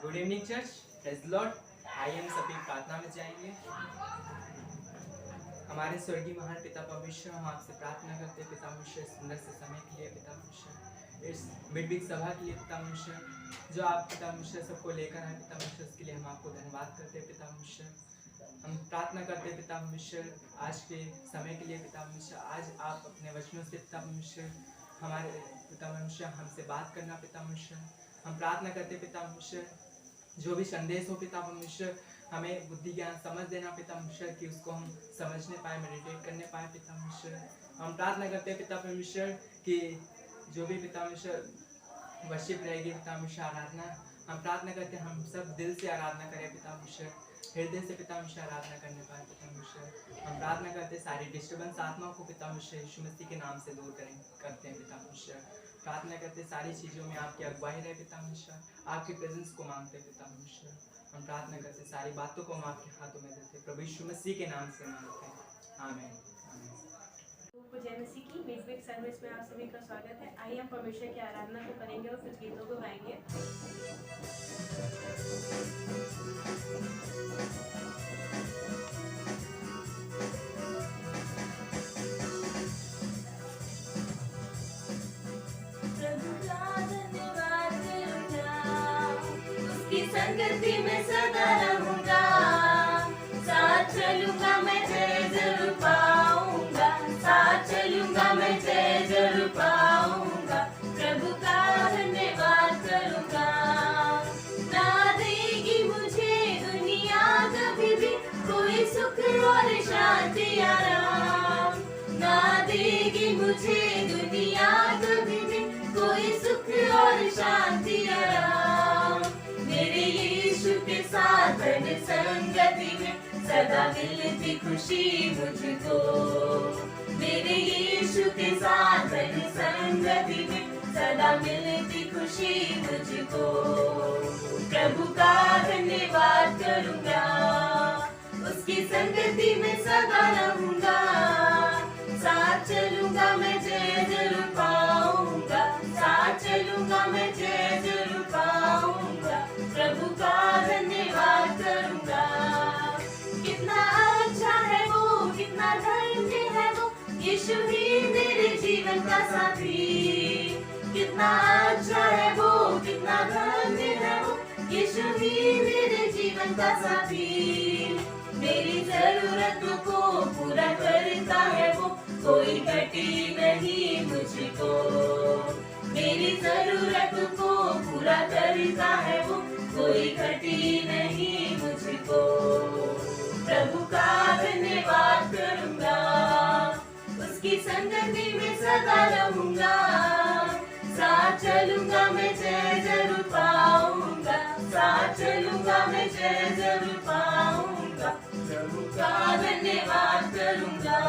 Good evening church, praise the Lord. आइए हम सभी प्रार्थना में जाएंगे। हमारे स्वर्गीय महान पिता परमेश्वर, हम आपसे प्रार्थना करते हैं पिता परमेश्वर, सुंदर से समय के लिए पिता परमेश्वर, इस मिड सभा के लिए पिता परमेश्वर, जो आप पिता परमेश्वर सबको लेकर आए पिता परमेश्वर, उसके लिए हम आपको धन्यवाद करते हैं पिता परमेश्वर। हम प्रार्थना करते हैं पिता परमेश्वर आज के समय के लिए पिता परमेश्वर। आज आप अपने वचनों से पिता परमेश्वर हमारे पिता परमेश्वर हमसे बात करना पिता परमेश्वर। हम प्रार्थना करते हैं पिता परमेश्वर, जो भी संदेश हो पिता परमेश्वर, हमें बुद्धि ज्ञान समझ देना पिता परमेश्वर, कि उसको हम समझने पाए, मेडिटेट करने पाए पिता परमेश्वर। हम प्रार्थना करते हैं पिता परमेश्वर कि जो भी पिता परमेश्वर वर्शिप रहेगी पिता परमेश्वर, आराधना, हम प्रार्थना करते हैं हम सब दिल से आराधना करें पिता परमेश्वर, हृदय से पिता परमेश्वर आराधना करने पाए पिता परमेश्वर। हम प्रार्थना करते हैं सारी डिस्टर्बेंस आत्माओं को पिता परमेश्वर यीशु मसीह के नाम से दूर करते हैं पिता परमेश्वर। प्रार्थना करते सारी चीज़ों में आपकी अगुवाई रहे पिता परमेश्वर, आपकी प्रेजेंस को मांगते पिता परमेश्वर। हम प्रार्थना करते सारी बातों को हम आपके हाथों में देते प्रभु यीशु मसीह के नाम से मांगते हैं, आमीन। पूज्य मसीह की मिडवीक सर्विस में आप सभी का स्वागत है। आइए हम परमेश्वर की आराधना को करेंगे और कुछ गीतों को गाएंगे। प्रभु का धन्यवाद करूंगा, उसकी संगति में सदा रहूंगा, साथ चलूंगा मैं जय जरूर पाऊंगा, साथ चलूंगा मैं जय जरूर पाऊंगा। प्रभु का धन्यवाद करूंगा, ना देगी मुझे दुनिया कभी भी कोई सुख और शांति आराम, ना देगी मुझे दुनिया कभी भी कोई सुख और शांति आराम। मेरे यीशु के साथ धन संगति में सदा मिलती खुशी मुझको, मेरे यीशु के साथ धन संगति में सदा मिलती खुशी मुझको। प्रभु का धन्यवाद करूंगा, उसकी संगति में सदा रहूंगा, साथ चलूंगा मैं जय जरूर पाऊंगा, साथ चलूंगा मैं जय जरूर पाऊंगा। प्रभु का धन्यवाद करूंगा, कितना अच्छा है वो, कितना धन्य है वो, यीशु ही मेरे जीवन का साथी। कितना अच्छा है वो, कितना धन्य है वो, यीशु ही मेरे जीवन का साथी। मेरी जरूरतों को पूरा करता है वो, कोई घटी नहीं मुझको, मेरी जरूरतों को पूरा करता है वो, कोई घटी नहीं मुझको। प्रभु का धन्यवाद करूंगा, उसकी संगति में सदा रहूंगा, साथ चलूंगा मैं जय जरूर पाऊंगा, साथ चलूंगा मैं जय जरूर पाऊंगा। प्रभु का धन्यवाद करूंगा,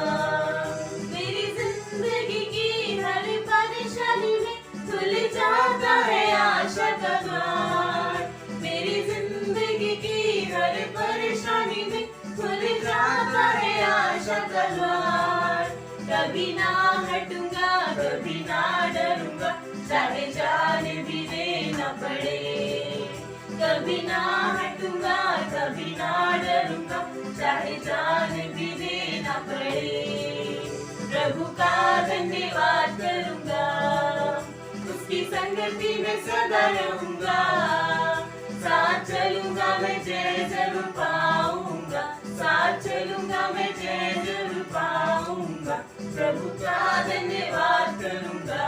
मेरी जिंदगी की हर परेशानी में खुल जाता है आशा का द्वार, मेरी जिंदगी की हर परेशानी में खुल जाता है आशा का द्वार। कभी ना हटूंगा, कभी ना डरूंगा, चाहे जान भी देना पड़े, कभी ना हटूंगा, कभी ना डरूंगा, चाहे जान भी देना पड़े। प्रभु का धन्यवाद करूंगा, उसकी संगति में सदा रहूंगा, साथ चलूंगा मैं जय जरूर पाऊंगा, साथ चलूंगा मैं जय जरूर पाऊंगा। प्रभु का धन्यवाद करूंगा,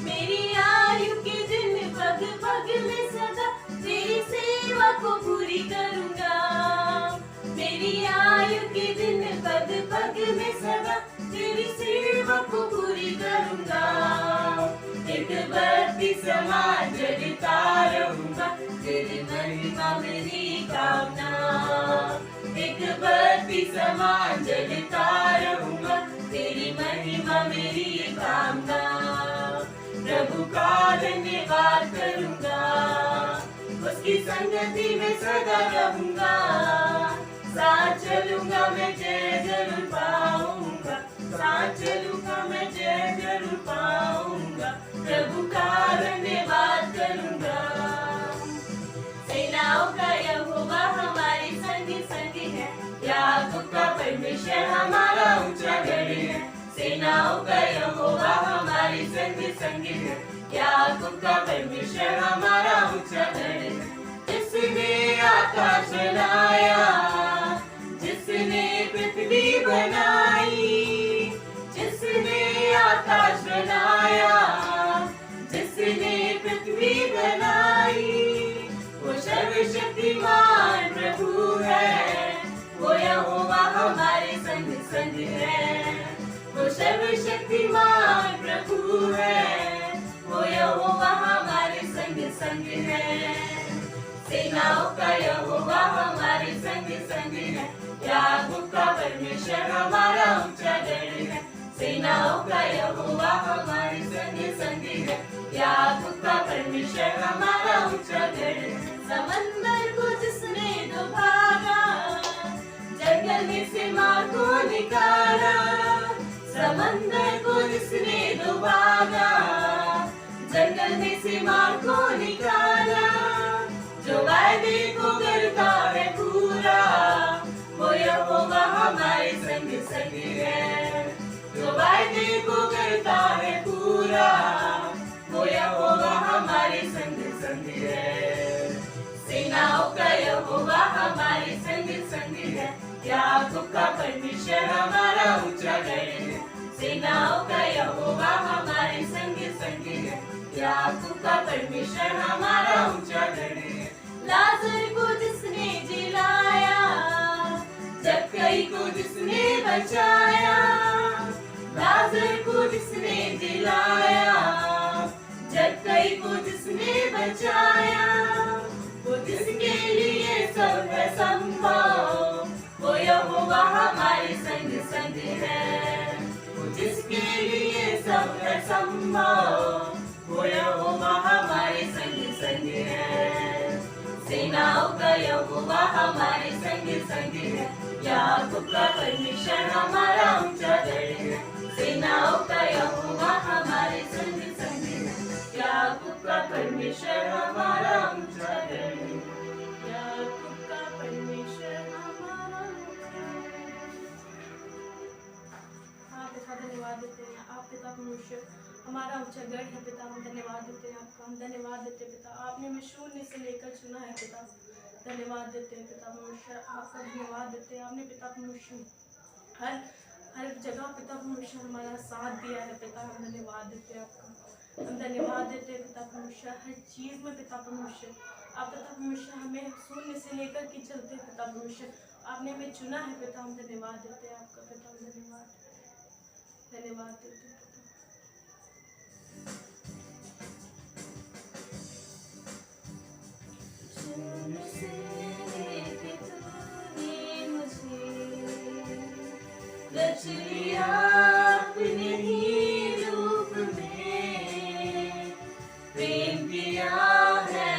मेरी आयु के दिन पग पग में सदा तेरी सेवा को पूरी करूंगा, मेरी आयु के दिन पग पग में सदा तेरी सेवा को पूरी करूंगा। एक बत्ती समान जलता रहूंगा, तेरी महिमा मेरी कामना, एक बत्ती समान जलता रहूंगा, तेरी महिमा मेरी कामना। प्रभु का धन्यवाद करूंगा, उसकी संगति में सदा रहूंगा, साथ चलूंगा मैं जय जरूर पाऊंगा, साथ चलूंगा मैं जय जरूर पाऊंगा। प्रभु का धन्यवाद करूंगा, सेनाओं का यहोवा हमारी संग संगी है, याकूब का परमेश्वर हमारा ऊंचा गढ़ है। जिसने आकाश बनाया, जिसने पृथ्वी बनाई, जिसने आकाश बनाया, जिसने पृथ्वी बनाई, वो सर्वशक्तिमान प्रभु है, वो यहोवा हमारे संग संग है। वो सर्वशक्तिमान प्रभु है, वो यहोवा हमारे संग संग है। सेनाओं का यहोवा हमारे संग संग है, याकूब का परमेश्वर हमारा ऊंचा गढ़ है। सेनाओं का यहोवा हमारे संग संग है, याकूब का परमेश्वर हमारा ऊंचा गढ़ है। समंदर को जिसने डुबाया, जंगल में से मार को निकाला, समंदर को जिसने डुबाया, जंगल में से मार को निकाला, जो वायदे को करता है पूरा, वो यहोवा हमारे संग संग है। जो वायदे को करता है पूरा, वो यहोवा हमारे संग संग है। सेनाओं का यहोवा हमारे संग संग है, याकूब का परमेश्वर हमारा ऊंचा गढ़ है। सेनाओं का यहोवा हमारे संग संग है, याकूब का परमेश्वर हमारा ऊंचा गढ़ है। लाजर को जिसने जिलाया, जक्कई को जिसने बचाया, लाजर को जिसने जिलाया, जक्कई को जिसने बचाया, वो जिसके लिए सब है संभव, वो यहोवा हमारे संग संग है। वो जिसके लिए सब है संभव, वो यहोवा हमारे संग संग है। सेनाओं का यहोवा हमारे संग संग है, याकूब का परमेश्वर हमारा ऊंचा गढ़ है। सेनाओं का यहोवा हमारे संग संग है, याकूब का परमेश्वर हमारा ऊंचा गढ़ है। याकूब का परमेश्वर हमारा ऊंचा गढ़ है। हाँ पिता, धन्यवाद देते हैं आप पिता परमेश्वर हमारा ऊंचा गढ़ है पिता। हम धन्यवाद देते हैं आपका, हम धन्यवाद देते हैं पिता। आपने हमें शून्य से लेकर चुना है पिता। धन्यवाद देते हैं पिता परमेश्वर, आपका धन्यवाद देते हैं। आपने पिता परमेश्वर हर जगह पिता परमेश्वर हमारा साथ दिया है पिता। हम धन्यवाद देते हैं आपका, हम धन्यवाद देते हैं पिता परमेश्वर। हर चीज़ में पिता परमेश्वर आप पिता परमेश्वर हमें शून्य से लेकर के चलते हैं पिता परमेश्वर। आपने हमें चुना है पिता। हम धन्यवाद देते हैं आपका पिता। हम धन्यवाद देते हैं पिता। रच लिया अपने ही रूप में, प्रेम किया है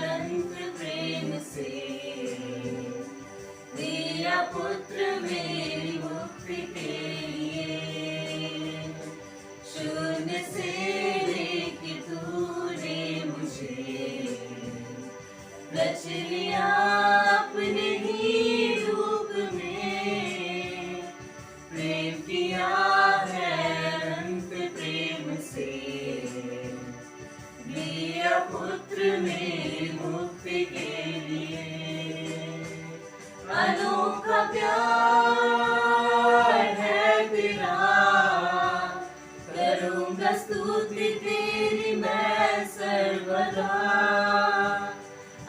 अनंत प्रेम से, दिया पुत्र मेरी मुक्ति के लिए। शून्य से लेके तूने मुझे रच लिया अपने ही रूप में, प्रेम किया है अनंत प्रेम से, दिया पुत्र मेरी मुक्ति के लिए। अनोखा प्यार है तेरा, करूँगा स्तुति तेरी मैं सर्वदा।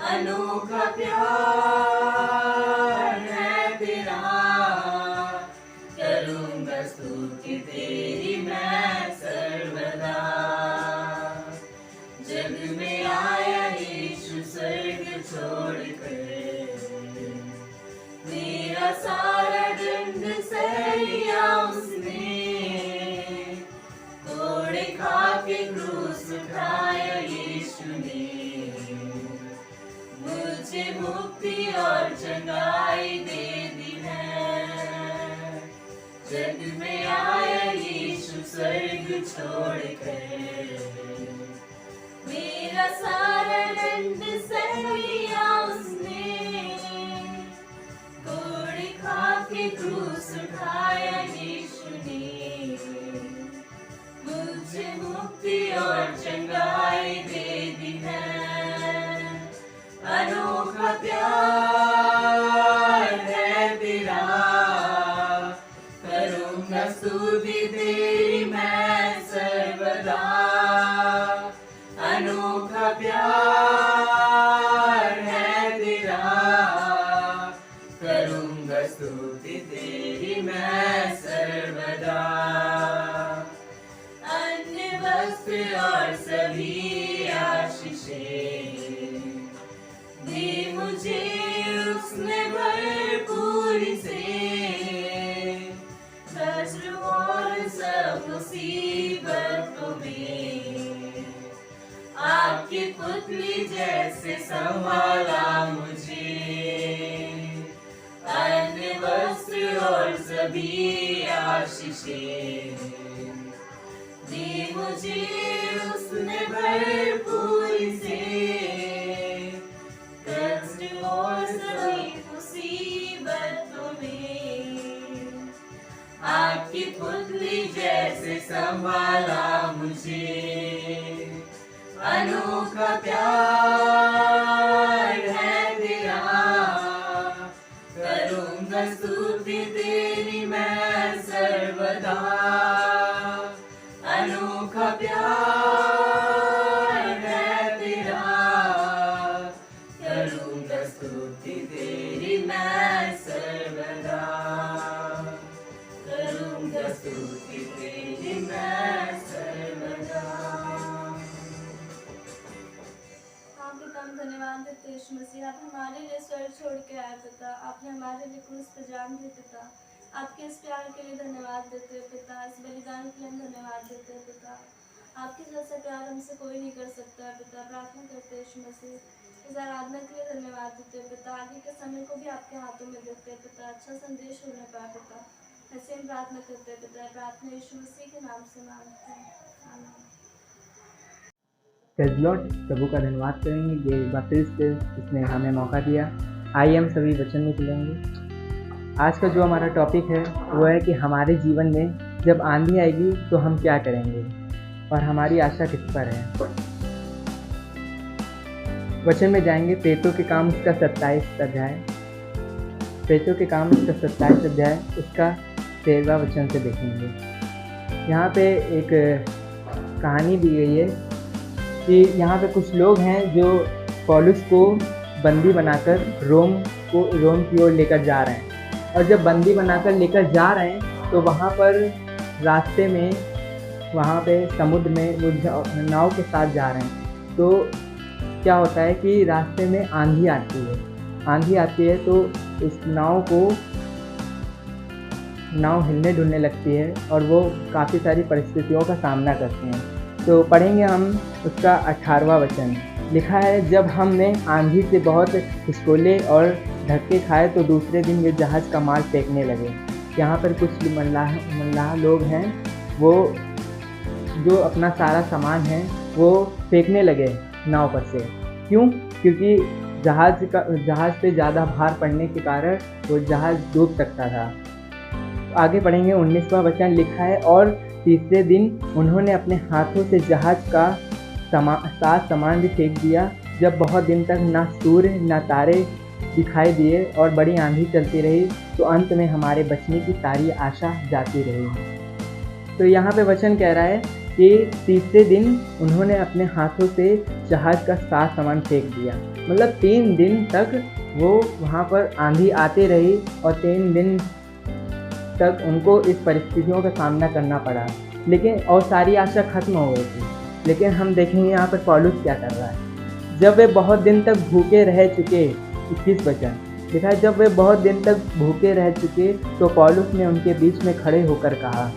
अनोखा प्यार है तेरा, करूँगा स्तुति तेरी मैं सर्वदा। जग में आया यीशु स्वर्ग छोड़कर, मेरा सारा दंड सह लिया उसने। कोड़े खा के क्रूस उठाया यीशु ने, मुझे मुक्ति और चंगाई दे दी है। जग में आया यीशु स्वर्ग छोड़कर, मेरा सारा दंड सह लिया उसने। कोड़े खा के क्रूस उठाया यीशु ने, संभाला मुझे, अन्न वस्त्र और सभी आशीषें दी मुझे उसने भरपूरी से। कष्ट और सभी मुसीबतों में आपकी पुतली जैसे संभाला मुझे। अनोखा प्यार है तेरा, करूँगा स्तुति तेरी मैं सर्वदा। अनोखा प्यार है तेरा, करूँगा स्तुति तेरी मैं सर्वदा। करूँगा स्तुति तेरी मैं सर्वदा। हम धन्यवाद देते यीशु मसीह, आप हमारे लिए स्वर्ग छोड़ के आए पिता, आपने हमारे लिए क्रूस पे जान दी पिता। आपके इस प्यार के लिए धन्यवाद देते हैं पिता, इस बलिदान के लिए हम धन्यवाद देते हैं पिता। आपके जैसा प्यार हमसे कोई नहीं कर सकता है पिता। प्रार्थना करते हैं यीशु मसीह, इस आराधना के लिए धन्यवाद देते हैं पिता। आगे के समय को भी आपके हाथों में देते हैं पिता, अच्छा संदेश होने पाए पिता। ऐसे हम प्रार्थना करते हैं पिता, प्रार्थना यीशु मसीह के नाम से मांगते हैं, आमीन। प्रेज़ लॉर्ड, प्रभु का धन्यवाद करेंगे ये एक बार फिर से इसने हमें मौका दिया। आइए हम सभी वचन में चलेंगे। आज का जो हमारा टॉपिक है वो है कि हमारे जीवन में जब आंधी आएगी तो हम क्या करेंगे और हमारी आशा किस पर है। वचन में जाएंगे पेतों के काम उसका 27 अध्याय, पेतों के काम उसका 27 अध्याय उसका 13वां वचन से देखेंगे। यहाँ पे एक कहानी दी गई है कि यहाँ पे कुछ लोग हैं जो पौलुस को बंदी बनाकर रोम की ओर लेकर जा रहे हैं। और जब बंदी बनाकर लेकर जा रहे हैं तो वहाँ पर रास्ते में वहाँ पे समुद्र में वो नाव के साथ जा रहे हैं। तो क्या होता है कि रास्ते में आंधी आती है तो उस नाव हिलने डुलने लगती है और वो काफ़ी सारी परिस्थितियों का सामना करते हैं। तो पढ़ेंगे हम उसका 18वां वचन। लिखा है, जब हमने आंधी से बहुत हिचकोले और धक्के खाए तो दूसरे दिन वे जहाज़ का माल फेंकने लगे। यहाँ पर कुछ मल्लाह लोग हैं, वो जो अपना सारा सामान है वो फेंकने लगे नाव पर से। क्यों? क्योंकि जहाज़ पे ज़्यादा भार पड़ने के कारण वो जहाज़ डूब सकता था। आगे पढ़ेंगे 19वां वचन। लिखा है, और तीसरे दिन उन्होंने अपने हाथों से जहाज़ का सामान भी फेंक दिया। जब बहुत दिन तक ना सूर्य ना तारे दिखाई दिए और बड़ी आंधी चलती रही तो अंत में हमारे बचने की सारी आशा जाती रही। तो यहाँ पे वचन कह रहा है कि तीसरे दिन उन्होंने अपने हाथों से जहाज़ का सामान फेंक दिया। मतलब 3 दिन तक वो वहाँ पर आंधी आती रही और 3 दिन तक उनको इस परिस्थितियों का सामना करना पड़ा, लेकिन और सारी आशा खत्म हो गई थी। लेकिन हम देखेंगे यहाँ पर पौलुस क्या कर रहा है। जब वे बहुत दिन तक भूखे रह चुके, 21 वचन लिखा है, जब वे बहुत दिन तक भूखे रह चुके तो पौलुस ने उनके बीच में खड़े होकर कहा,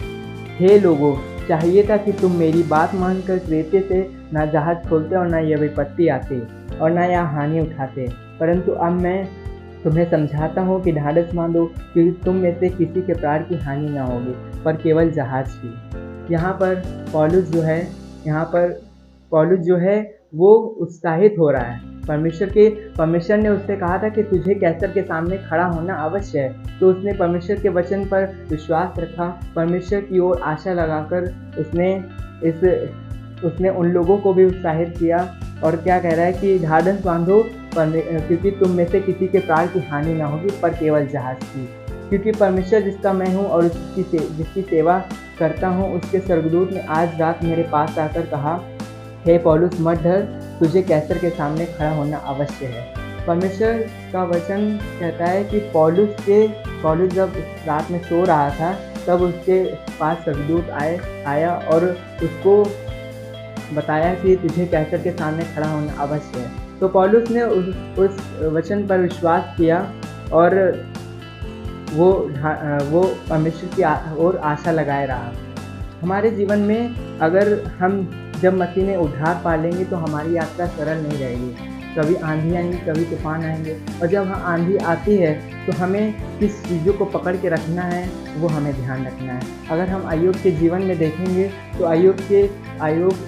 हे लोगों, चाहिए था कि तुम मेरी बात मानकर क्रेते से ना जहाज़ खोलते और ना यह विपत्ति आती और ना यहाँ हानि उठाते, परंतु अब मैं तुम्हें समझाता हूँ कि ढाढ़स बांधो, क्योंकि तुम में से किसी के प्राण की हानि ना होगी पर केवल जहाज़ की। यहाँ पर पौलुस जो है वो उत्साहित हो रहा है। परमेश्वर ने उससे कहा था कि तुझे कैसर के सामने खड़ा होना अवश्य है। तो उसने परमेश्वर के वचन पर विश्वास रखा, परमेश्वर की ओर आशा लगाकर उसने उन लोगों को भी उत्साहित किया। और क्या कह रहा है कि ढाढ़स बांधो, क्योंकि तुम में से किसी के प्राण की हानि ना होगी पर केवल जहाज़ की। क्योंकि परमेश्वर जिसका मैं हूँ और जिसकी सेवा करता हूँ, उसके स्वर्गदूत ने आज रात मेरे पास आकर कहा, हे पौलुस, मत डर, तुझे कैसर के सामने खड़ा होना अवश्य है। परमेश्वर का वचन कहता है कि पौलुस जब रात में सो रहा था तब उसके पास स्वर्गदूत आया और उसको बताया कि तुझे कैसर के सामने खड़ा होना अवश्य है। तो पौलुस ने उस वचन पर विश्वास किया और वो परमेश्वर की ओर आशा लगाए रहा। हमारे जीवन में अगर हम जब मसीह में उद्धार पा लेंगे तो हमारी यात्रा सरल नहीं रहेगी। कभी आंधी आएंगी, कभी तूफान आएंगे, और जब आंधी आती है तो हमें किस चीज़ों को पकड़ के रखना है वो हमें ध्यान रखना है। अगर हम अय्यूब के जीवन में देखेंगे तो अय्यूब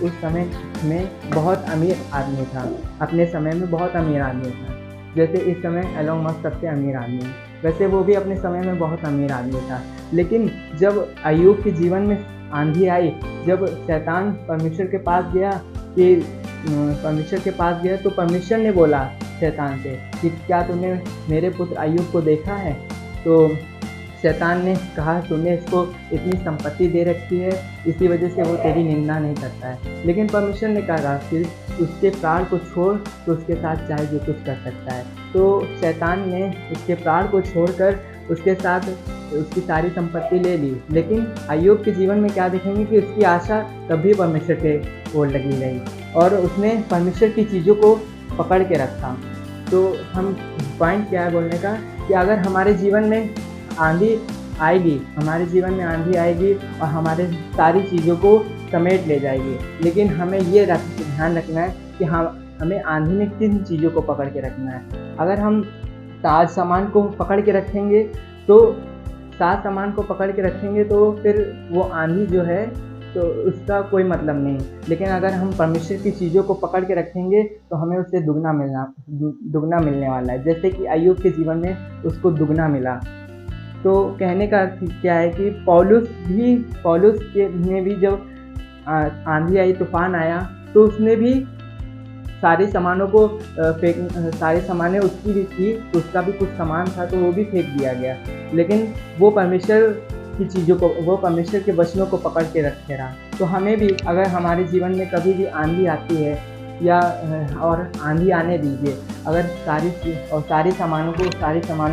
उस समय में बहुत अमीर आदमी था, अपने समय में बहुत अमीर आदमी था। जैसे इस समय एलोन मस्क सबसे अमीर आदमी है, वैसे वो भी अपने समय में बहुत अमीर आदमी था। लेकिन जब अय्यूब के जीवन में आंधी आई, जब शैतान परमेश्वर के पास गया तो परमेश्वर ने बोला शैतान से कि क्या तूने मेरे पुत्र अय्यूब को देखा है? तो शैतान ने कहा तूने इसको इतनी संपत्ति दे रखी है, इसी वजह से वो तेरी निंदा नहीं करता है। लेकिन परमेश्वर ने कहा कि उसके प्राण को छोड़ तो उसके साथ चाहे जो कुछ कर सकता है। तो शैतान ने उसके प्राण को छोड़कर उसके साथ उसकी सारी संपत्ति ले ली। लेकिन अय्यूब के जीवन में क्या देखेंगे कि उसकी आशा तब भी परमेश्वर के ओर लगी रही और उसने परमेश्वर की चीज़ों को पकड़ के रखा। तो हम पॉइंट क्या है बोलने का कि अगर हमारे जीवन में आंधी आएगी, और हमारे सारी चीज़ों को समेट ले जाएगी, लेकिन हमें ये ध्यान रखना है कि हमें आंधी में किन चीज़ों को पकड़ के रखना है। अगर हम साज सामान को पकड़ के रखेंगे तो फिर वो आंधी जो है तो उसका कोई मतलब नहीं। लेकिन अगर हम परमेश्वर की चीज़ों को पकड़ के रखेंगे तो हमें उससे दुगना मिलने वाला है। जैसे कि अय्यूब के जीवन में उसको दुगना मिला। तो कहने का अर्थ क्या है कि पौलुस ने भी जब आंधी आई, तूफान आया, तो उसने भी सारे सामानों को सारे सामानें उसकी भी थी, तो उसका भी कुछ सामान था तो वो भी फेंक दिया गया। लेकिन वो परमेश्वर की चीज़ों को, वो परमेश्वर के वचनों को पकड़ के रखे रहा। तो हमें भी अगर हमारे जीवन में कभी भी आंधी आती है और आंधी आने दीजिए, अगर सारे सामानों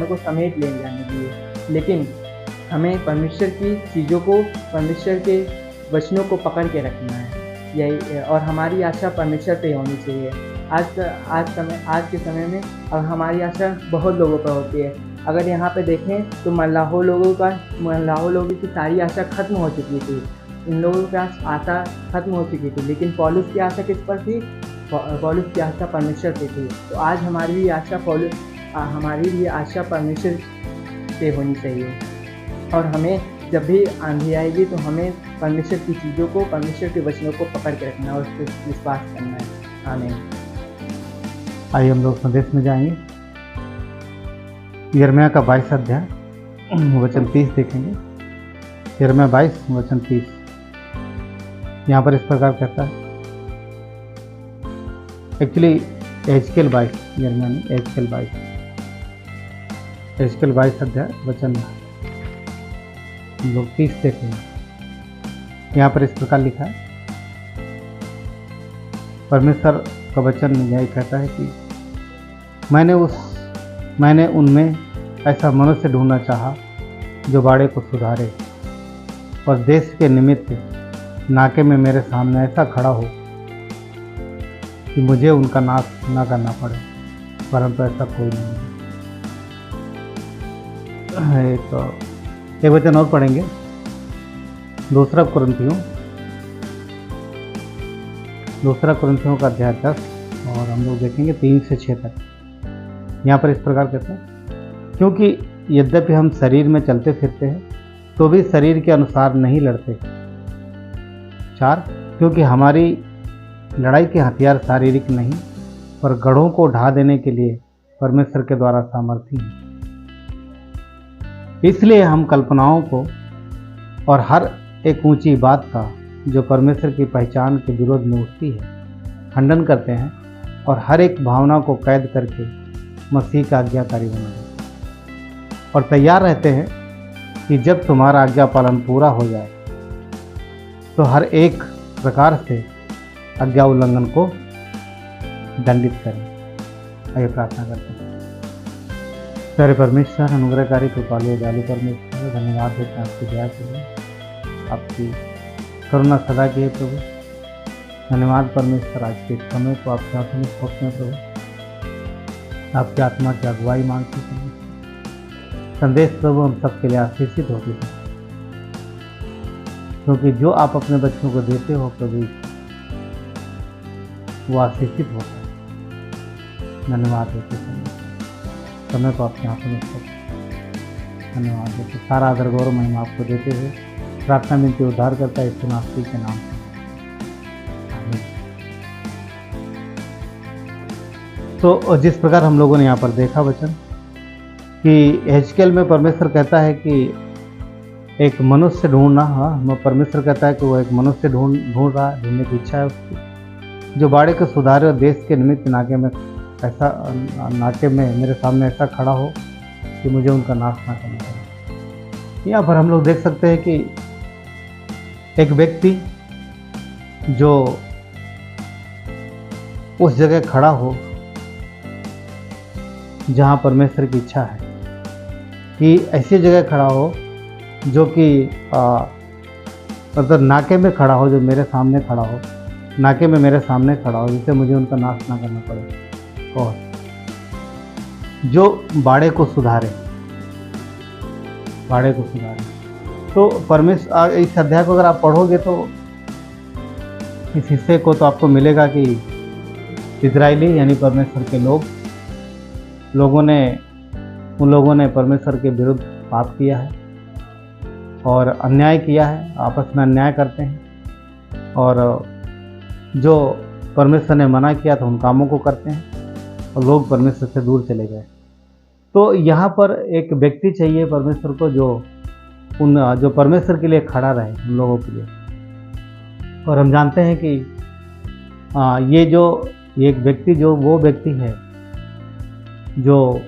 को समेट ले जाने दीजिए, लेकिन हमें परमेश्वर की चीज़ों को, परमेश्वर के वचनों को पकड़ के रखना है यही, और हमारी आशा परमेश्वर पे होनी चाहिए। आज के समय में अब हमारी आशा बहुत लोगों पर होती है। अगर यहाँ पे देखें तो मल्लाहों लोगों की सारी आशा खत्म हो चुकी थी, इन लोगों की आशा खत्म हो चुकी थी, लेकिन पौलुस की आशा किस पर थी? पौलुस की आशा परमेश्वर पे थी। तो आज हमारी भी आशा परमेश्वर पे होनी चाहिए, और हमें जब भी आंधी आएगी तो हमें परमेश्वर की चीज़ों को, परमेश्वर के वचनों को पकड़ के रखना है और उस पर विश्वास करना है। आमीन। आइए हम लोग संदेश में जाएंगे। यिर्मयाह का 22 अध्याय वचन 30 देखेंगे। यिर्मयाह 22 वचन 30 यहाँ पर इस प्रकार कहता है। एक्चुअली एजकेल 22, यिर्मयाह नहीं, एजकेल 22 अध्याय वचन लोग 30 देखेंगे। यहाँ पर इस प्रकार लिखा है, परमेश्वर का वचन यही कहता है कि मैंने उनमें ऐसा मनुष्य ढूंढना चाहा जो बाड़े को सुधारे और देश के निमित्त नाके में मेरे सामने ऐसा खड़ा हो कि मुझे उनका नाश न करना पड़े, परंतु ऐसा कोई नहीं है। एक वचन और पढ़ेंगे, दूसरा कुरिन्थियों का अध्याय 10 और हम लोग देखेंगे 3 से 6 तक। यहाँ पर इस प्रकार कहते हैं, क्योंकि यद्यपि हम शरीर में चलते फिरते हैं तो भी शरीर के अनुसार नहीं लड़ते। 4, क्योंकि हमारी लड़ाई के हथियार शारीरिक नहीं पर गढ़ों को ढा देने के लिए परमेश्वर के द्वारा सामर्थी हैं। इसलिए हम कल्पनाओं को और हर एक ऊंची बात का जो परमेश्वर की पहचान के विरोध में उठती है खंडन करते हैं और हर एक भावना को कैद करके मसीह का आज्ञाकारी बनाते और तैयार रहते हैं कि जब तुम्हारा आज्ञा पालन पूरा हो जाए तो हर एक प्रकार से आज्ञा उल्लंघन को दंडित करें। आइए प्रार्थना करते हैं। प्यारे परमेश्वर, अनुग्रहकारी कृपालु दयालु परमेश्वर, धन्यवाद देते हैं आपकी दया के लिए, आपकी करुणा सदा की है प्रभु। धन्यवाद परमेश्वर, आज के समय को आपके हाथों में सौंपते हैं प्रभु, आपकी आत्मा की अगुवाई मांगते हैं। संदेश प्रभु हम सबके लिए आशीषित होती है, क्योंकि जो आप अपने बच्चों को देते हो प्रभु वो आशीषित होता है। धन्यवाद देते समय को आपके हाथों में धन्यवाद देते, सारा आदर गौरव महिमा आपको देते हुए प्रार्थना विनती उद्धार करता है यीशु मसीह के नाम से, आमीन। तो जिस प्रकार हम लोगों ने यहाँ पर देखा वचन कि एजकेल में परमेश्वर कहता है कि एक मनुष्य ढूंढना, हाँ, परमेश्वर कहता है कि वो एक मनुष्य ढूंढ रहा है, ढूंढने की इच्छा है उसकी, जो बाड़े को सुधारे और देश के निमित्त नाके में मेरे सामने ऐसा खड़ा हो कि मुझे उनका नाश ना करना पड़े। यहाँ पर हम लोग देख सकते हैं कि एक व्यक्ति जो उस जगह खड़ा हो जहाँ परमेश्वर की इच्छा है, कि ऐसी जगह खड़ा हो जो कि मतलब नाके में खड़ा हो, जो मेरे सामने खड़ा हो, नाके में मेरे सामने खड़ा हो, जिससे मुझे उनका नाश ना करना पड़े, और जो बाड़े को सुधारे, बाड़े को सुधारे। तो परमेश्वर, इस अध्याय को अगर आप पढ़ोगे तो इस हिस्से को तो आपको मिलेगा कि इजरायली यानी परमेश्वर के उन लोगों ने परमेश्वर के विरुद्ध पाप किया है और अन्याय किया है, आपस में अन्याय करते हैं, और जो परमेश्वर ने मना किया था उन कामों को करते हैं, और लोग परमेश्वर से दूर चले गए। तो यहाँ पर एक व्यक्ति चाहिए परमेश्वर को जो परमेश्वर के लिए खड़ा रहे, उन लोगों के लिए। और हम जानते हैं कि ये एक व्यक्ति वो व्यक्ति है जो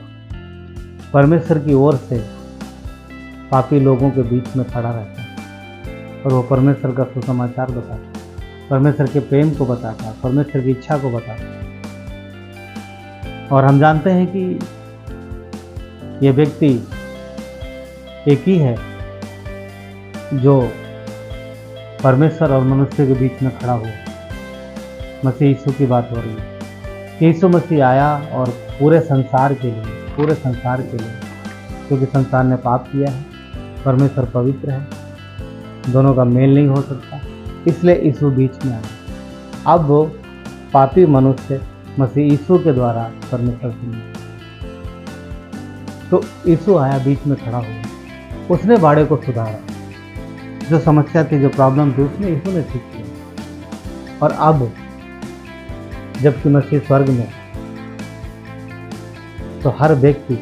परमेश्वर की ओर से पापी लोगों के बीच में खड़ा रहता है, और वो परमेश्वर का सुसमाचार बताता है, परमेश्वर के प्रेम को बताता है, परमेश्वर की इच्छा को बताता है। और हम जानते हैं कि ये व्यक्ति एक ही है जो परमेश्वर और मनुष्य के बीच में खड़ा हुआ। मसीह यीशु की बात हो रही है। यीशु मसीह आया और पूरे संसार के लिए, क्योंकि संसार ने पाप किया है, परमेश्वर पवित्र है, दोनों का मेल नहीं हो सकता, इसलिए यीशु बीच में आया। अब वो पापी मनुष्य मसीह यीशु के द्वारा परमेश्वर से मिले, तो यीशु आया, बीच में खड़ा हुआ, उसने बाड़े को सुधारा, जो समस्या थी, जो प्रॉब्लम थी, उसने यीशु ने ठीक किया। और अब जबकि मसीह स्वर्ग में, तो हर व्यक्ति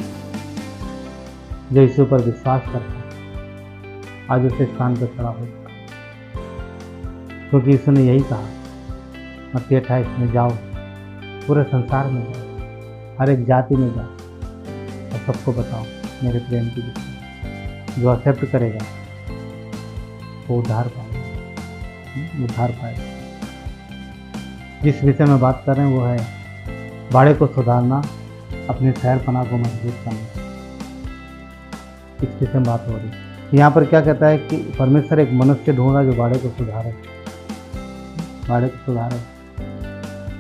जो यीशु पर विश्वास करता है आज उसे स्थान पर खड़ा हो, क्योंकि यीशु ने यही कहा मत्ती 28 में, जाओ पूरे संसार में जाओ, हर एक जाति में जाओ और सबको बताओ मेरे प्रेम की विषय। जो एक्सेप्ट करेगा वो उद्धार पाएगा। जिस विषय में बात कर रहे हैं वो है बाड़े को सुधारना, अपने शहरपना को मजबूत करना। इस विषय में बात हो रही है। यहाँ पर क्या कहता है कि परमेश्वर एक मनुष्य ढूंढा जो बाड़े को सुधारे,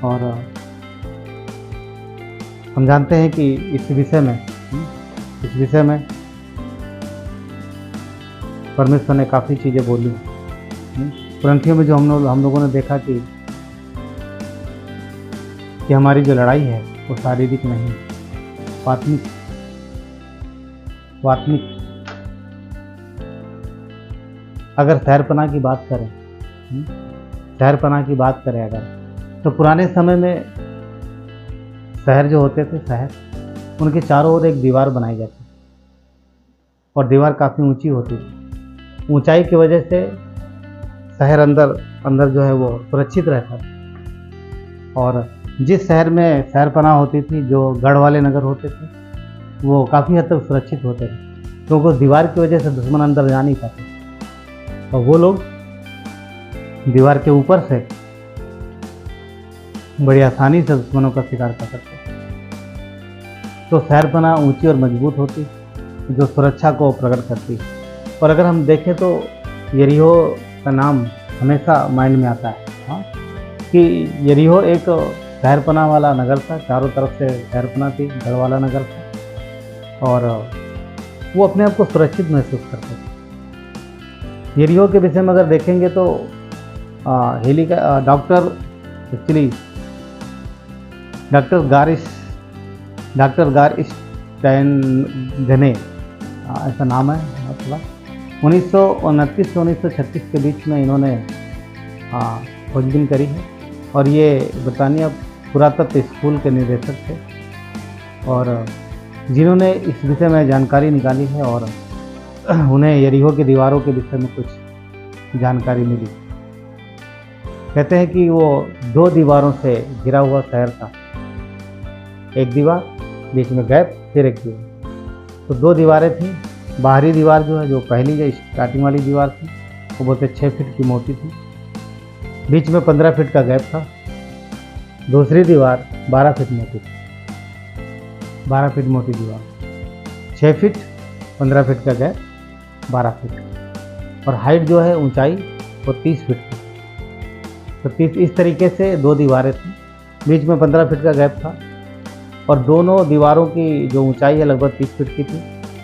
और हम जानते हैं कि इस विषय में परमेश्वर ने काफ़ी चीज़ें बोली। पुरंथियों में जो हम लोगों ने देखा कि हमारी जो लड़ाई है वो शारीरिक नहीं, आत्मिक। अगर शहरपना की बात करें अगर, तो पुराने समय में शहर जो होते थे, उनके चारों ओर एक दीवार बनाई जाती और दीवार काफ़ी ऊंची होती थी। ऊंचाई की वजह से शहर अंदर जो है वो सुरक्षित रहता था। और जिस शहर में शहरपना होती थी, जो गढ़ वाले नगर होते थे, वो काफ़ी हद तक सुरक्षित होते थे, क्योंकि उस दीवार की वजह से दुश्मन अंदर जा नहीं पाते, और वो लोग दीवार के ऊपर से बड़ी आसानी से दुश्मनों का शिकार कर सकते। तो शहरपना ऊंची और मजबूत होती, जो सुरक्षा को प्रकट करती। और अगर हम देखें तो यरीहो का नाम हमेशा माइंड में आता है, हाँ, कि यरीहो एक शहरपना वाला नगर था, चारों तरफ से शहरपना थी, गढ़ वाला नगर था, और वो अपने आप को सुरक्षित महसूस करते थे। यरीहो के विषय में अगर देखेंगे तो डॉक्टर गारिस डॉक्टर गार स्टैनगने, ऐसा नाम है थोड़ा। 1929 से 1936 के बीच में इन्होंने खोजबीन करी है और ये ब्रिटानिया पुरातत्व स्कूल के निदेशक थे और जिन्होंने इस विषय में जानकारी निकाली है और उन्हें यरीहो की दीवारों के विषय में कुछ जानकारी मिली। कहते हैं कि वो 2 दीवारों से घिरा हुआ शहर था, एक दीवार बीच में गैप, फिर एक दीवार। तो 2 दीवारें थी। बाहरी दीवार जो है, जो पहली जो स्टार्टिंग वाली दीवार थी, वो बोलते 6 फीट की मोटी थी, बीच में 15 फीट का गैप था। दूसरी दीवार 12 फीट मोटी थी, 12 फीट मोटी दीवार, 6 फीट, 15 फीट का गैप, 12 फीट, और हाइट जो है ऊंचाई वो 30 फीट थी। तो 30 इस तरीके से 2 दीवारें थी, बीच में 15 फीट का गैप था और दोनों दीवारों की जो ऊंचाई है लगभग 30 फीट की थी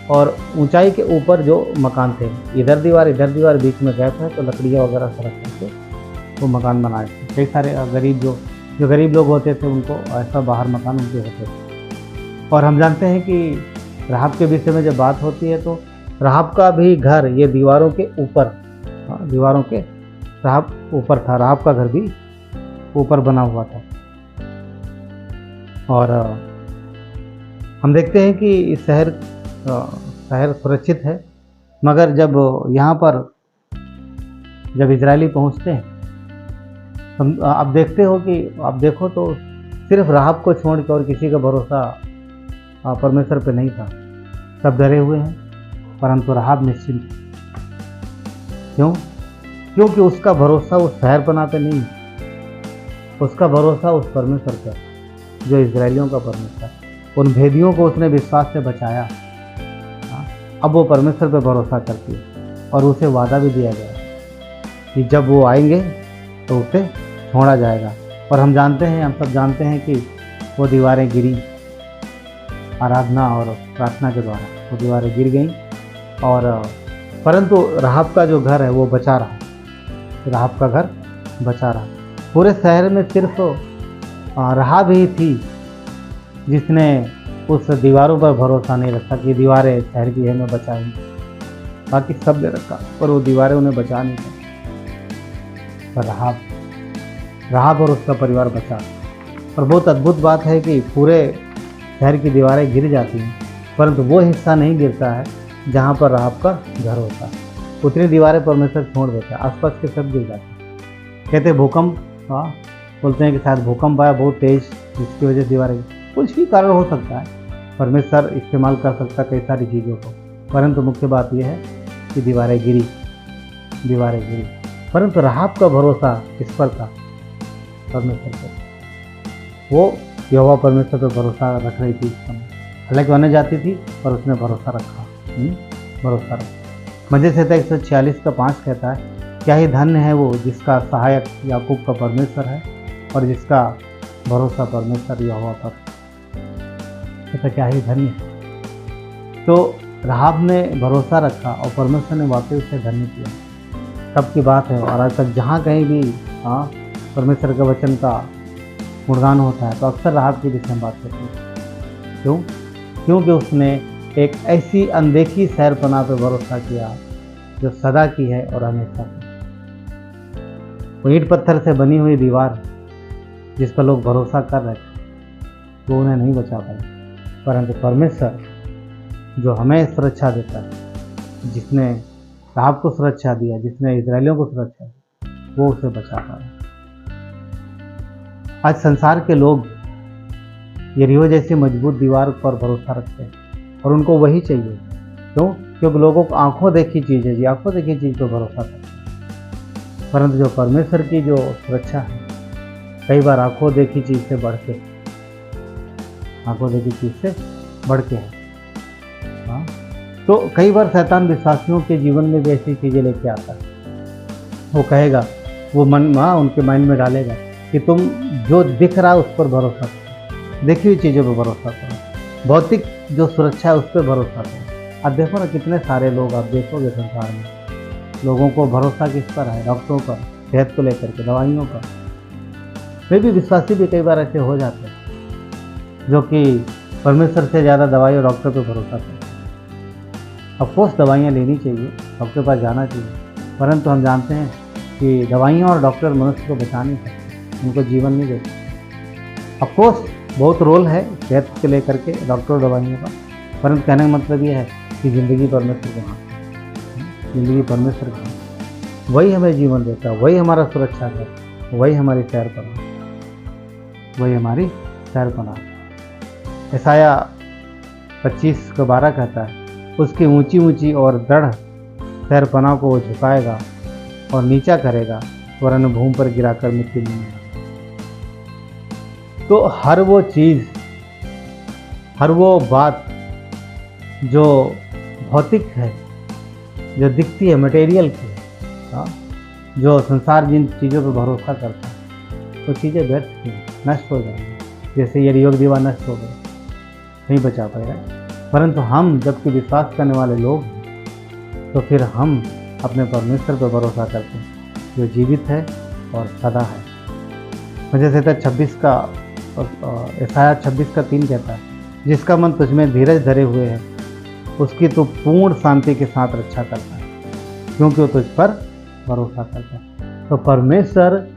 और ऊंचाई के ऊपर जो मकान थे, इधर दीवार बीच में गैप है, तो लकड़ियाँ वगैरह से रख करके वो मकान बनाए थे। कई सारे गरीब जो गरीब लोग होते थे उनको ऐसा बाहर मकान उनके होते थे। और हम जानते हैं कि राहब के विषय में जब बात होती है तो राहब का भी घर ये दीवारों के ऊपर, दीवारों के राहब ऊपर था, राहब का घर भी ऊपर बना हुआ था। और हम देखते हैं कि इस शहर सुरक्षित है, मगर जब यहाँ पर जब इजरायली पहुँचते हैं, आप देखो तो सिर्फ राहब को छोड़ के और किसी का भरोसा परमेश्वर पे नहीं था। सब डरे हुए हैं, परंतु राहब निश्चिंत। क्यों? क्योंकि उसका भरोसा उस शहर बनाते नहीं, उसका भरोसा उस परमेश्वर पर, जो इजरायलियों का परमेश्वर। उन भेदियों को उसने विश्वास से बचाया। अब वो परमेश्वर पर भरोसा करती है और उसे वादा भी दिया गया कि जब वो आएंगे तो उसे छोड़ा जाएगा। और हम सब जानते हैं कि वो दीवारें गिरी, आराधना और प्रार्थना के द्वारा वो दीवारें गिर गईं, और परंतु राहब का जो घर है वो बचा रहा, राहब का घर बचा रहा। पूरे शहर में सिर्फ राहब ही थी जिसने उस दीवारों पर भरोसा नहीं रखा कि दीवारें शहर की है, मैं बचाएंगी। बाकी सब ने रखा पर वो दीवारें उन्हें बचा नहीं पाई, पर राहब और उसका परिवार बचा। और बहुत अद्भुत बात है कि पूरे शहर की दीवारें गिर जाती हैं, परंतु वो हिस्सा नहीं गिरता है जहाँ पर राहब का घर होता है। उतनी दीवारें परमेश्वर छोड़ देता है, आसपास के सब गिर जाते हैं। कहते भूकंप, बोलते हैं कि शायद भूकंप आया बहुत तेज, जिसकी वजह से दीवारें, कुछ भी कारण हो सकता है, परमेश्वर इस्तेमाल कर सकता है कई सारी चीज़ों को, परंतु मुख्य बात यह है कि दीवारें गिरी। परंतु राहब का भरोसा किस पर था? परमेश्वर पर। वो यहोवा परमेश्वर पर भरोसा रख रही थी इस समय, हालांकि आने जाती थी पर उसने भरोसा रखा। मज़े से 146 का 5 कहता है, क्या ही धन्य है वो जिसका सहायक याकूब का परमेश्वर है और जिसका भरोसा परमेश्वर यहोवा पर। कहता क्या ही धन्य। तो राहब ने भरोसा रखा और परमेश्वर ने वाकई उसे धन्य किया। कब की बात है, और आज तक जहाँ कहीं भी परमेश्वर के वचन का गुणगान होता है तो अक्सर राहब के विषय में बात करते हैं। क्यों? क्योंकि उसने एक ऐसी अनदेखी शहरपनाह पर भरोसा किया जो सदा की है और हमेशा की। वो ईंट पत्थर से बनी हुई दीवार जिस पर लोग भरोसा कर रहे थे वो उन्हें नहीं बचा पाई, परंतु परमेश्वर जो हमें सुरक्षा देता है, जिसने राहब को सुरक्षा दिया, जिसने इजरायलियों को सुरक्षा दी, वो उसे बचा पाया। आज संसार के लोग यरीहो जैसी मजबूत दीवार पर भरोसा रखते हैं और उनको वही चाहिए। क्यों? क्योंकि लोगों को आंखों देखी चीज़ है जी, आंखों देखी चीज़ पर भरोसा करते हैं, परंतु जो परमेश्वर की जो सुरक्षा है कई बार आंखों देखी चीज़ से बढ़ के, है। हाँ, तो कई बार शैतान विश्वासियों के जीवन में भी ऐसी चीज़ें लेके आता है। वो कहेगा, वो उनके माइंड में डालेगा कि तुम जो दिख रहा है उस पर भरोसा करो, देखी हुई चीज़ों पर भरोसा करो, भौतिक जो सुरक्षा है उस पर भरोसा करो। अब देखो ना कितने सारे लोग आप देखोगे संसार में, लोगों को भरोसा किस पर है? डॉक्टरों पर, सेहत को लेकर के, दवाइयों पर। वे भी विश्वासी भी कई बार ऐसे हो जाते हैं जो कि परमेश्वर से ज़्यादा दवाई और डॉक्टर पे भरोसा करते हैं। ऑफकोर्स दवाइयाँ लेनी चाहिए, डॉक्टर के पास जाना चाहिए, परंतु हम जानते हैं कि दवाइयाँ और डॉक्टर मनुष्य को बचा नहीं सकते, उनको जीवन नहीं देते। ऑफकोर्स बहुत रोल है सेहत को लेकर के डॉक्टर और दवाइयों का, परंतु कहने का मतलब ये है कि ज़िंदगी परमेश्वर के हाथ है, ज़िंदगी परमेश्वर के हाथ, वही हमें जीवन देता है, वही हमारा सुरक्षा है, वही हमारी सैर पनाह, वही हमारी सैर पनाह। यशाया 25:12 कहता है, उसकी ऊंची ऊंची और दृढ़ सैर पनाह को वो झुकाएगा और नीचा करेगा, वरन भूमि पर गिराकर मिट्टी में मिलाएगा। तो हर वो चीज़, हर वो बात जो भौतिक है, जो दिखती है, मटेरियल की है, जो संसार जिन चीज़ों पर भरोसा करता है, वो चीज़ें व्यर्थ की नष्ट हो जाएंगी। जैसे ये योग दीवा नष्ट हो गए, नहीं बचा पाएगा, परंतु हम जबकि विश्वास करने वाले लोग हैं, तो फिर हम अपने परमेश्वर पर भरोसा करते हैं जो जीवित है और सदा है। जैसे 26:3 कहता है, जिसका मन तुझमें धीरज धरे हुए है, उसकी तो पूर्ण शांति के साथ रक्षा करता है, क्योंकि वो तुझ पर भरोसा करता है। तो परमेश्वर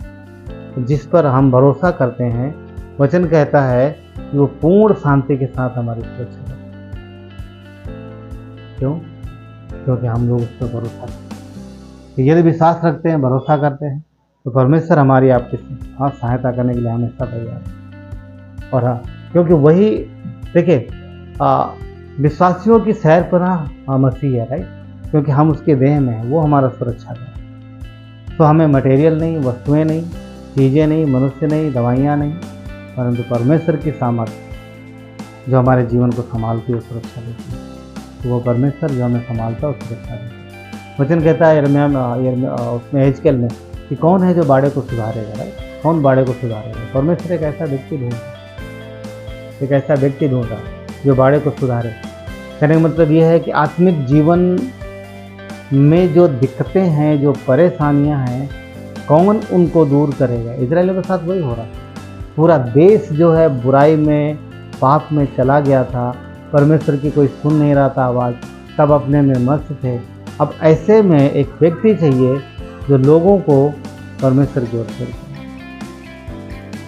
जिस पर हम भरोसा करते हैं, वचन कहता है कि वो पूर्ण शांति के साथ हमारी सुरक्षा करता है। क्यों? क्योंकि हम लोग उस पर भरोसा करते हैं। यदि विश्वास रखते हैं, भरोसा करते हैं, तो परमेश्वर हमारी आपकी सहायता करने के लिए हमेशा तैयार है। और हाँ, क्योंकि वही देखिए विश्वासियों की सैर पनाह मसीह है, राइट, क्योंकि हम उसके देह में हैं, वो हमारा सुरक्षा है। तो हमें मटेरियल नहीं, वस्तुएं नहीं, चीज़ें नहीं, मनुष्य नहीं, दवाइयाँ नहीं, परंतु परमेश्वर की सामर्थ्य जो हमारे जीवन को संभालती है, सुरक्षा देती है। तो वो परमेश्वर जो हमें संभालता है, सुरक्षा देता है। वचन कहता है उसमें एजकेल में कि कौन है जो बाड़े को सुधारेगा, राइट, कौन बाड़े को सुधारेगा? परमेश्वर एक ऐसा व्यक्ति ढूंढता, एक ऐसा व्यक्ति ढूंढता जो बाड़े को सुधारे। कहने का मतलब ये है कि आत्मिक जीवन में जो दिक्कतें हैं, जो परेशानियां हैं, कौन उनको दूर करेगा? इजराइलियों के साथ वही हो रहा है। पूरा देश जो है बुराई में, पाप में चला गया था, परमेश्वर की कोई सुन नहीं रहा था आवाज़, सब अपने में मस्त थे। अब ऐसे में एक व्यक्ति चाहिए जो लोगों को परमेश्वर की ओर से।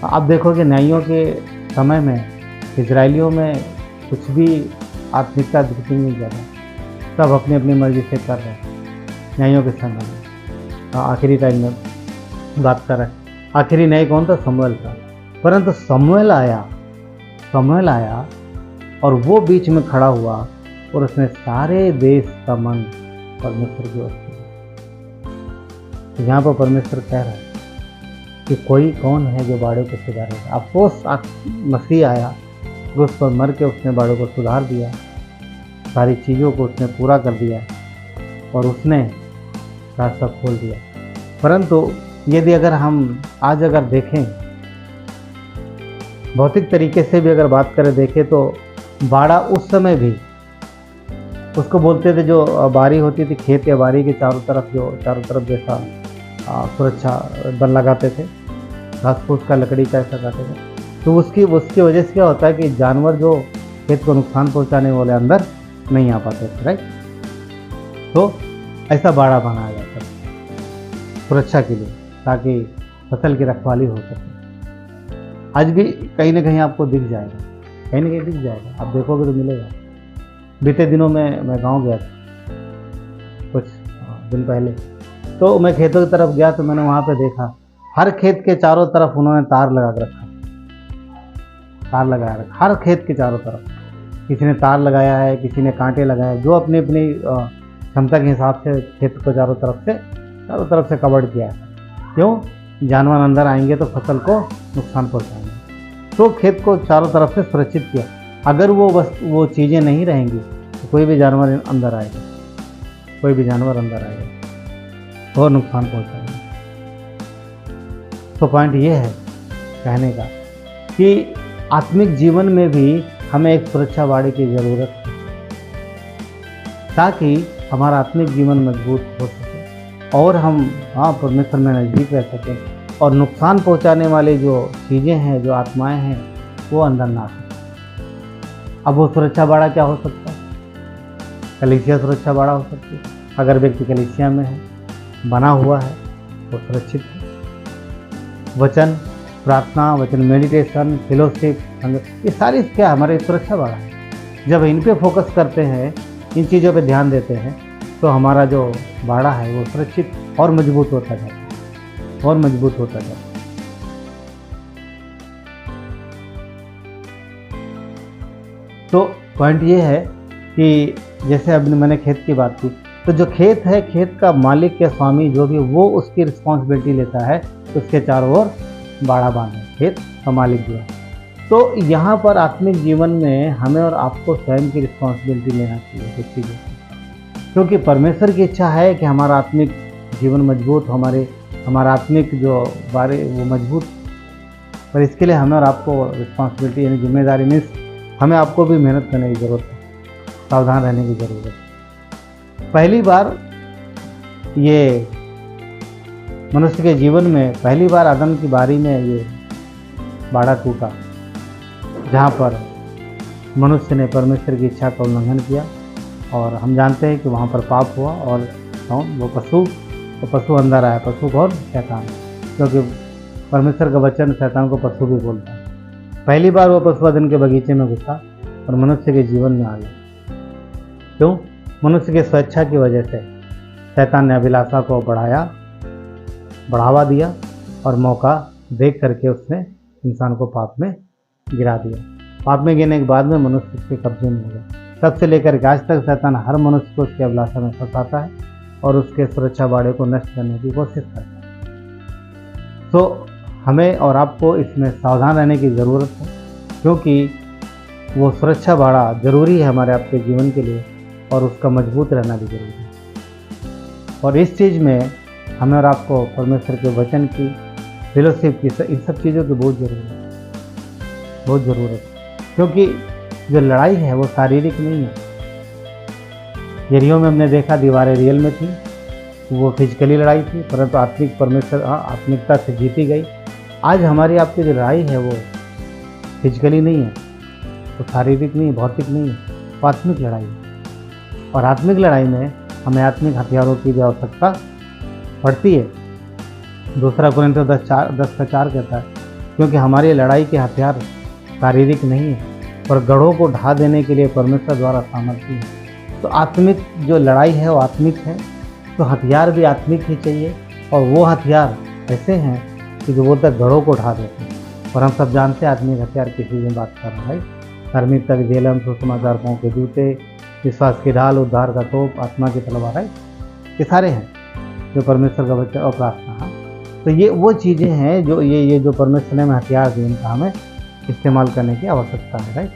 आप देखोगे न्यायियों के समय में इजराइलियों में कुछ भी आत्मिकता दिखती नहीं जा रहा, सब अपनी अपनी मर्जी से कर रहे हैं। न्यायियों के समय में आखिरी टाइम में बात कर रहे हैं, आखिरी न्याय कौन था? शमूएल था। परंतु शमूएल आया और वो बीच में खड़ा हुआ और उसने सारे देश का मन परमेश्वर की ओर से। यहाँ पर परमेश्वर कह रहा है कि कोई कौन है जो बाड़े को सुधारेगा। अफसोस मसीह आया, उस पर मर के उसने बाड़े को सुधार दिया, सारी चीज़ों को उसने पूरा कर दिया और उसने रास्ता खोल दिया। परंतु यदि अगर हम आज अगर देखें, भौतिक तरीके से भी अगर बात करें, देखें तो बाड़ा उस समय भी उसको बोलते थे, जो बारी होती थी खेत या बारी के चारों तरफ जैसा सुरक्षा बन लगाते थे, घास फूस का, लकड़ी का ऐसा काटे थे। तो उसकी वजह से क्या होता है कि जानवर जो खेत को नुकसान पहुंचाने वाले अंदर नहीं आ पाते थे, राइट। तो ऐसा बाड़ा बनाया जाता था सुरक्षा के लिए, ताकि फसल की रखवाली हो सके। आज भी कहीं ना कहीं आपको दिख जाएगा, कहीं ना कहीं दिख जाएगा, आप देखोगे तो मिलेगा। बीते दिनों में मैं गांव गया था कुछ दिन पहले, तो मैं खेतों की तरफ गया तो मैंने वहाँ पे देखा हर खेत के चारों तरफ उन्होंने तार लगा के रखा, तार लगाया रखा हर खेत के चारों तरफ। किसी ने तार लगाया है, किसी ने कांटे लगाए, जो अपनी अपनी क्षमता के हिसाब से खेत को चारों तरफ से कवर किया है। क्यों? जानवर अंदर आएंगे तो फसल को नुकसान पहुंचाएंगे, तो खेत को चारों तरफ से सुरक्षित किया। अगर वो चीज़ें नहीं रहेंगी तो कोई भी जानवर अंदर आएगा, और नुकसान पहुंचाएगा। तो पॉइंट ये है कहने का कि आत्मिक जीवन में भी हमें एक सुरक्षा बाड़ी की ज़रूरत है, ताकि हमारा आत्मिक जीवन मजबूत हो सके और हम परमेश्वर में नज़दीक रह सकें, और नुकसान पहुंचाने वाली जो चीज़ें हैं, जो आत्माएं हैं, वो अंदर ना आ सकें। अब वो सुरक्षा बाड़ा क्या हो सकता है? कलीसिया सुरक्षा बाड़ा हो सकती है। अगर व्यक्ति कलीसिया में है, बना हुआ है, वो सुरक्षित है। वचन, प्रार्थना, वचन मेडिटेशन, फेलोशिप, ये सारी क्या हमारे सुरक्षा बाड़ा है। जब इन पे फोकस करते हैं, इन चीज़ों पे ध्यान देते हैं, तो हमारा जो बाड़ा है वो सुरक्षित और मजबूत होता जाता है, और मजबूत होता जाता है। तो पॉइंट ये है कि जैसे अभी मैंने खेत की बात की, तो जो खेत है, खेत का मालिक या स्वामी जो भी, वो उसकी रिस्पॉन्सिबिलिटी लेता है, उसके चारों ओर बाड़ा बांधे, खेत का मालिक जो है। तो यहाँ पर आत्मिक जीवन में हमें और आपको स्वयं की रिस्पॉन्सिबिलिटी लेना चाहिए कुछ चीज़ों की, क्योंकि परमेश्वर की इच्छा है कि हमारा आत्मिक जीवन मजबूत, हमारा आत्मिक जो बारे वो मजबूत, पर इसके लिए हमें और आपको रिस्पॉन्सिबिलिटी यानी जिम्मेदारी मीन्स हमें आपको भी मेहनत करने की ज़रूरत है, सावधान रहने की ज़रूरत है। पहली बार ये मनुष्य के जीवन में पहली बार आदम की बारी में ये बाड़ा टूटा, जहाँ पर मनुष्य ने परमेश्वर की इच्छा का उल्लंघन किया, और हम जानते हैं कि वहाँ पर पाप हुआ। और वो पशु अंदर आया। पशु कौन? शैतान, क्योंकि परमेश्वर का वचन शैतान को पशु भी बोलता है। पहली बार वो पशु अदन के बगीचे में घुसा और मनुष्य के जीवन में आ गया। क्यों? मनुष्य की स्वेच्छा की वजह से शैतान ने अभिलाषा को बढ़ावा दिया, और मौका देख करके उसने इंसान को पाप में गिरा दिया। पाप में गिरने के बाद में मनुष्य उसके कब्जे में हो गया। तब से लेकर के आज तक शैतान हर मनुष्य को उसकी अभिलाषा में फंसाता है और उसके सुरक्षा बाड़े को नष्ट करने की कोशिश करता है। तो हमें और आपको इसमें सावधान रहने की ज़रूरत है, क्योंकि वो सुरक्षा बाड़ा ज़रूरी है हमारे आपके जीवन के लिए, और उसका मजबूत रहना भी ज़रूरी है। और इस चीज़ में हमें और आपको परमेश्वर के वचन की, फेलोशिप की, इन सब चीज़ों की बहुत ज़रूरत है, क्योंकि जो लड़ाई है वो शारीरिक नहीं है। यरीहो में हमने देखा दीवारें रियल में थी, वो फिजिकली लड़ाई थी, परंतु आत्मिकता से जीती गई। आज हमारी आपकी जो लड़ाई है वो फिजिकली नहीं है, तो शारीरिक नहीं, भौतिक नहीं है, वो आत्मिक लड़ाई है। और आत्मिक लड़ाई में हमें आत्मिक हथियारों की भी आवश्यकता पड़ती है। दूसरा कोरिन्थियों 10:4 कहता है, क्योंकि हमारी लड़ाई के हथियार शारीरिक नहीं है, पर गढ़ों को ढा देने के लिए परमेश्वर द्वारा सामर्थ्य है। तो आत्मिक जो लड़ाई है वो आत्मिक है, तो हथियार भी आत्मिक ही चाहिए, और वो हथियार ऐसे हैं कि जो वो तक गढ़ों को ढा देते हैं। और हम सब जानते हैं आत्मिक हथियार किसी में बात कर रहा है, धार्मिकता की जेलम, सुसमाचार पाँव के जूते, विश्वास की ढाल, उद्धार का तोप, आत्मा की तलवार है, ये सारे हैं जो परमेश्वर का वचन और प्रार्थना है। तो ये वो चीज़ें हैं जो ये जो परमेश्वर ने हमें हथियार दिए, इनका हमें इस्तेमाल करने की आवश्यकता है, राइट।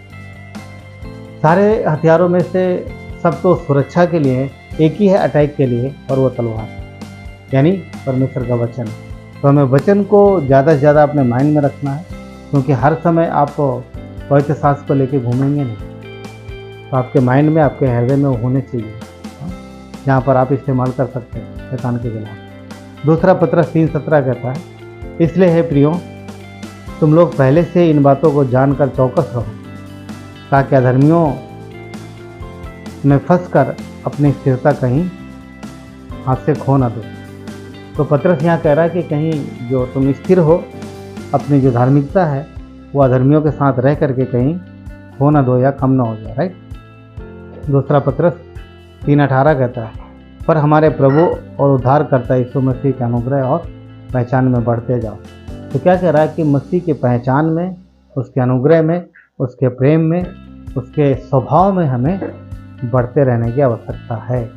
सारे हथियारों में से सब तो सुरक्षा के लिए, एक ही है अटैक के लिए, और वो तलवार, यानी परमेश्वर का वचन। तो हमें वचन को ज़्यादा से ज़्यादा अपने माइंड में रखना है, क्योंकि हर समय आप पवित्र शास्त्र को लेके घूमेंगे नहीं, तो आपके माइंड में, आपके हृदय में वो होने चाहिए, जहाँ पर आप इस्तेमाल कर सकते हैं शैतान के खिलाफ। दूसरा पत्रस 3:17 कहता है, इसलिए है प्रियो, तुम लोग पहले से इन बातों को जानकर चौकस रहो, ताकि अधर्मियों में फंसकर अपनी स्थिरता कहीं हाथ से खो ना दो। तो पत्रस यहाँ कह रहा है कि कहीं जो तुम स्थिर हो, अपनी जो धार्मिकता है वो अधर्मियों के साथ रह करके कहीं खो ना दो या कम ना हो जाए, राइट। दूसरा पत्रस 3:18 कहता है, पर हमारे प्रभु और उद्धारकर्ता यीशु मसीह के अनुग्रह और पहचान में बढ़ते जाओ। तो क्या कह रहा है कि मसीह की पहचान में, उसके अनुग्रह में, उसके प्रेम में, उसके स्वभाव में हमें बढ़ते रहने की आवश्यकता है।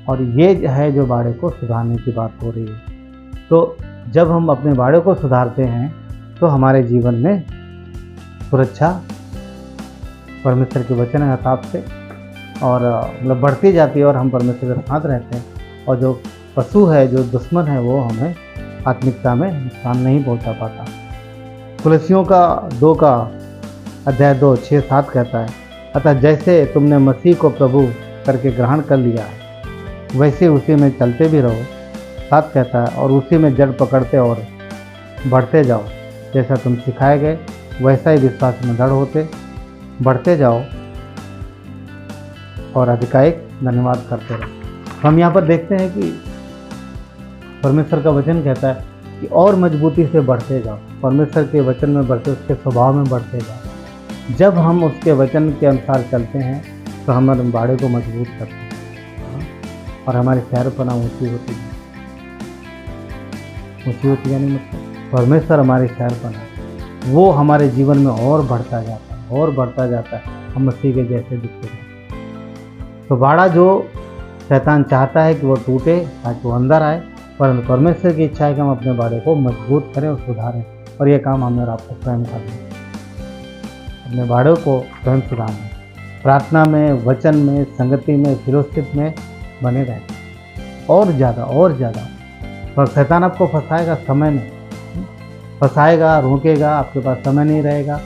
और ये है जो बाड़े को सुधारने की बात हो रही है। तो जब हम अपने बाड़े को सुधारते हैं तो हमारे जीवन में सुरक्षा परमेश्वर के वचन के हिसाब से और मतलब बढ़ती जाती है, और हम परमेश्वर के साथ रहते हैं। और जो पशु है, जो दुश्मन है, वो हमें आत्मिकता में नुकसान नहीं पहुंचा पाता। कुलसियों का 2 का अध्याय 2:6-7 कहता है, अतः जैसे तुमने मसीह को प्रभु करके ग्रहण कर लिया है, वैसे उसी में चलते भी रहो। 7 कहता है, और उसी में जड़ पकड़ते और बढ़ते जाओ, जैसा तुम सिखाए गए वैसा ही विश्वास में दृढ़ होते बढ़ते जाओ और अधिकाधिक धन्यवाद करते रहो। हम यहाँ पर देखते हैं कि परमेश्वर का वचन कहता है कि और मजबूती से बढ़ते जाओ। परमेश्वर के वचन में बढ़ते, उसके स्वभाव में बढ़ते जाओ। जब हम उसके वचन के अनुसार चलते हैं तो हमारे बाड़े को मजबूत करते हैं और हमारी सैरपना ऊंची होती है। ऊंची होती यानी मतलब परमेश्वर हमारी सैरपना, वो हमारे जीवन में और बढ़ता जाता है और बढ़ता जाता है। हम मसीह के जैसे दिखते हैं। तो बाड़ा जो शैतान चाहता है कि वो टूटे ताकि वो अंदर आए, परंतु परमेश्वर की इच्छा है कि हम अपने बाड़े को मजबूत करें और सुधारें। और ये काम हमें और आपको स्वयं करना है, अपने बाड़ों को स्वयं सुधारना। प्रार्थना में, वचन में, संगति में, फिलोशिप में बने रहें और ज़्यादा। पर शैतान आपको फंसाएगा, समय में फंसाएगा, रोकेगा, आपके पास समय नहीं रहेगा।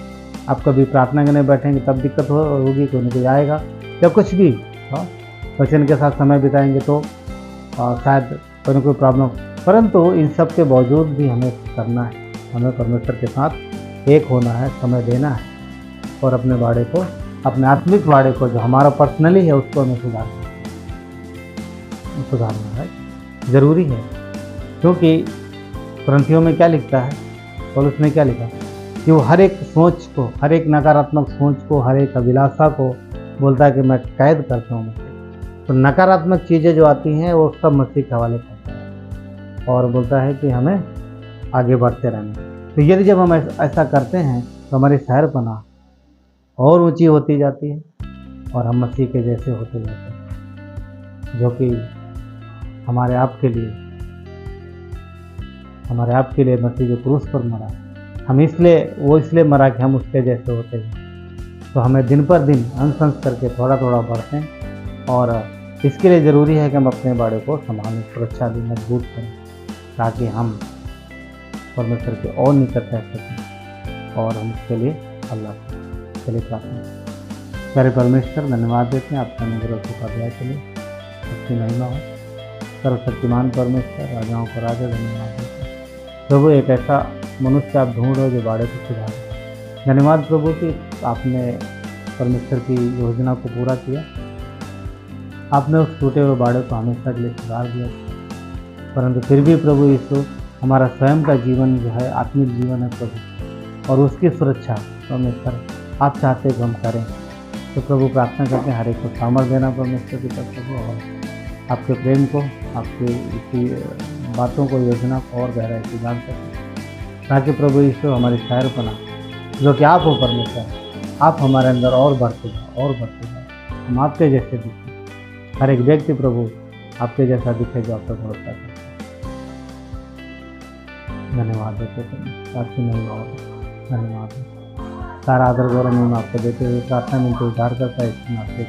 आप कभी प्रार्थना करने बैठेंगे तब दिक्कत होगी, कोई ना कोई आएगा, या कुछ भी वचन के साथ समय बिताएंगे तो शायद कोई ना कोई प्रॉब्लम। परंतु इन सब के बावजूद भी हमें करना है, हमें परमेश्वर के साथ एक होना है, समय देना है और अपने बाड़े को, अपने आत्मिक बाड़े को जो हमारा पर्सनली है उसको हमें सुधारना है, ज़रूरी है। क्योंकि ग्रंथियों में क्या लिखता है, पौलुस ने क्या लिखा कि वो हर एक सोच को, हर एक नकारात्मक सोच को, हर एक अभिलाषा को बोलता है कि मैं कैद करता हूँ। तो नकारात्मक चीज़ें जो आती हैं वो सब मसीह के हवाले करता है और बोलता है कि हमें आगे बढ़ते रहना। तो यदि जब हम ऐसा करते हैं तो हमारी सैरपना और ऊंची होती जाती है और हम मसीह के जैसे होते जाते हैं, जो कि हमारे आप के लिए मसीह जो क्रूस पर मरा, हम इसलिए मरा कि हम उसके जैसे होते हैं। तो हमें दिन पर दिन अंश करके थोड़ा थोड़ा बढ़ते हैं और इसके लिए ज़रूरी है कि हम अपने बाड़े को संभालें, सुरक्षा भी मजबूत करें, ताकि हम परमेश्वर के और निकट रह सकें और हम उसके लिए अल्लाह के लिए प्रार्थना। प्यारे परमेश्वर, धन्यवाद देते हैं आपका अनुग्रह का दया के लिए, उसकी महिमा हो। सर्वशक्तिमान परमेश्वर, राजाओं का राजा, धन्यवाद देते हैं प्रभु। एक ऐसा मनुष्य आप ढूंढो जो बाड़े को सुधारे। धन्यवाद प्रभु कि आपने परमेश्वर की योजना को पूरा किया, आपने उस टूटे हुए बाड़े को हमेशा के लिए सुधार दिया। परंतु फिर भी प्रभु यीशु, हमारा स्वयं का जीवन जो है आत्मिक जीवन है प्रभु, और उसकी सुरक्षा परमेश्वर आप चाहते कि हम करें। तो प्रभु प्रार्थना करते हैं हर एक को सामर्थ देना परमेश्वर की तरफ प्रभु, और आपके प्रेम को, आपकी इसी बातों को, योजना को और गहराई से जान सकें, ताकि प्रभु यीशु हमारी सैरपना जो कि आप हो परमेश्वर, आप हमारे अंदर और बढ़ते जाओ, हम आपके जैसे दिखें। हर एक व्यक्ति प्रभु आपके जैसा दिखे जो आप पर भरोसा करते। धन्यवाद देते हैं, आपकी नहीं धन्यवाद। सारा आदर गौरव में आपको देते हुए प्रार्थना मिलते उद्धार करता है, इसमें आपसे